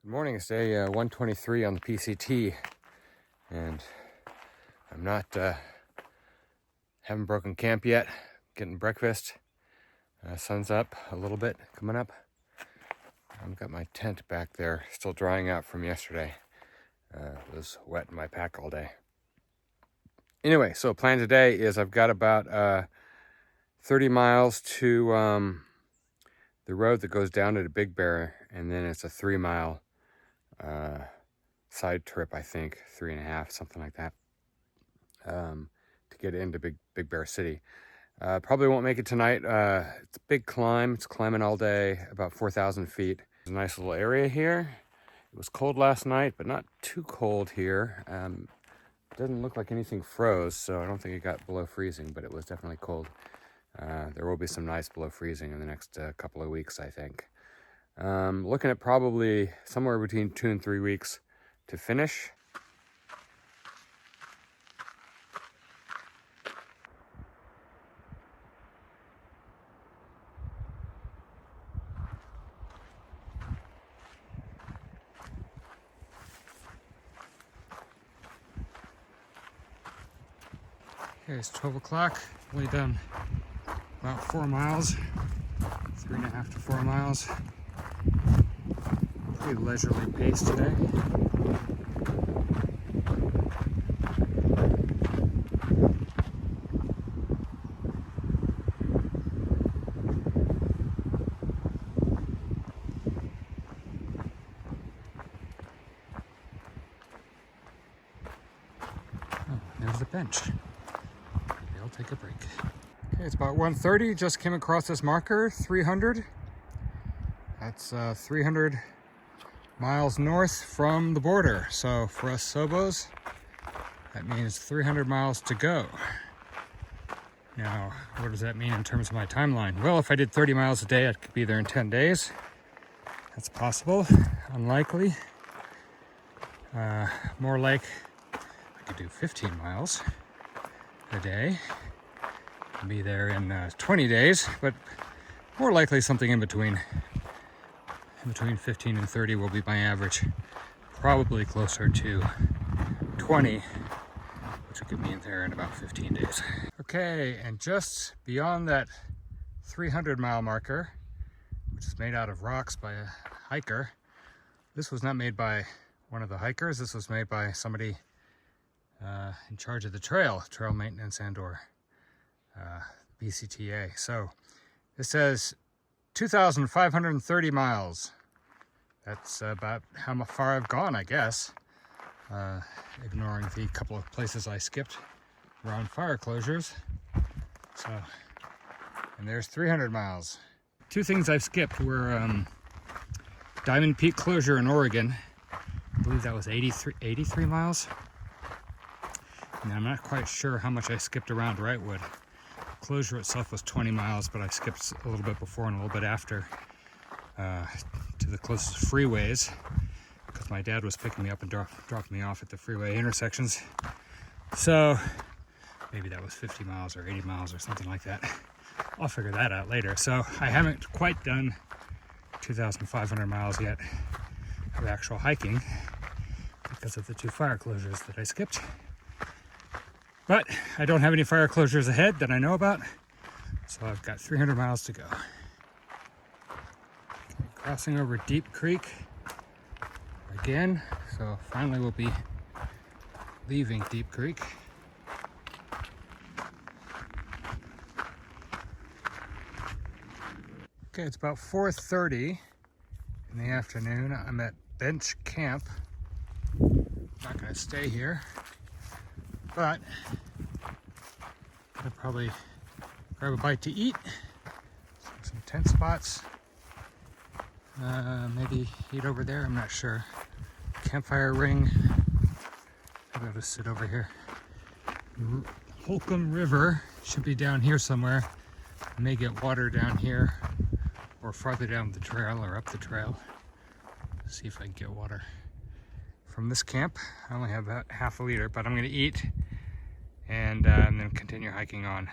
Good morning, it's day 123 on the PCT, and I'm not haven't broken camp yet. Getting breakfast. Sun's up a little bit, coming up. I've got my tent back there, still drying out from yesterday. It was wet in my pack all day. Anyway, so plan today is I've got about 30 miles to the road that goes down to the Big Bear, and then it's a 3-mile side trip, I think 3.5, something like that, to get into Big Bear City. Probably won't make it tonight. It's a big climb. It's climbing all day, about 4,000 feet. There's a nice little area here. It was cold last night, but not too cold here. Doesn't look like anything froze, so I don't think it got below freezing, but it was definitely cold. There will be some nice below freezing in the next couple of weeks, I think. Looking at probably somewhere between 2 and 3 weeks to finish. Okay, it's 12 o'clock. Only done about 4 miles, 3.5 to 4 miles. Pretty leisurely pace today. Oh, there's the bench. Maybe I'll take a break. Okay, it's about 1:30. Just came across this marker, 300. That's 300 miles north from the border. So for us Sobos, that means 300 miles to go. Now, what does that mean in terms of my timeline? Well, if I did 30 miles a day, I could be there in 10 days. That's possible, unlikely. More like I could do 15 miles a day and be there in 20 days, but more likely something in between. Between 15 and 30 will be my average. Probably closer to 20, which would get me in there in about 15 days. Okay, and just beyond that 300-mile marker, which is made out of rocks by a hiker. This was not made by one of the hikers. This was made by somebody in charge of the trail maintenance and/or PCTA. So it says 2,530 miles. That's about how far I've gone, I guess. Ignoring the couple of places I skipped around fire closures. So, and there's 300 miles. 2 things I've skipped were Diamond Peak closure in Oregon. I believe that was 83 miles. And I'm not quite sure how much I skipped around Wrightwood. Closure itself was 20 miles, but I skipped a little bit before and a little bit after to the closest freeways, because my dad was picking me up and dropping me off at the freeway intersections. So maybe that was 50 miles or 80 miles or something like that. I'll figure that out later. So I haven't quite done 2,500 miles yet of actual hiking because of the 2 fire closures that I skipped. But I don't have any fire closures ahead that I know about, so I've got 300 miles to go. Okay, crossing over Deep Creek again, so finally we'll be leaving Deep Creek. Okay, it's about 4:30 in the afternoon. I'm at Bench Camp. I'm not going to stay here, but I'll probably grab a bite to eat, some tent spots, maybe eat over there, I'm not sure. Campfire ring. Maybe I'll just sit over here. Holcomb River should be down here somewhere. I may get water down here or farther down the trail or up the trail. See if I can get water from this camp. I only have about half a liter, but I'm going to eat and then continue hiking on.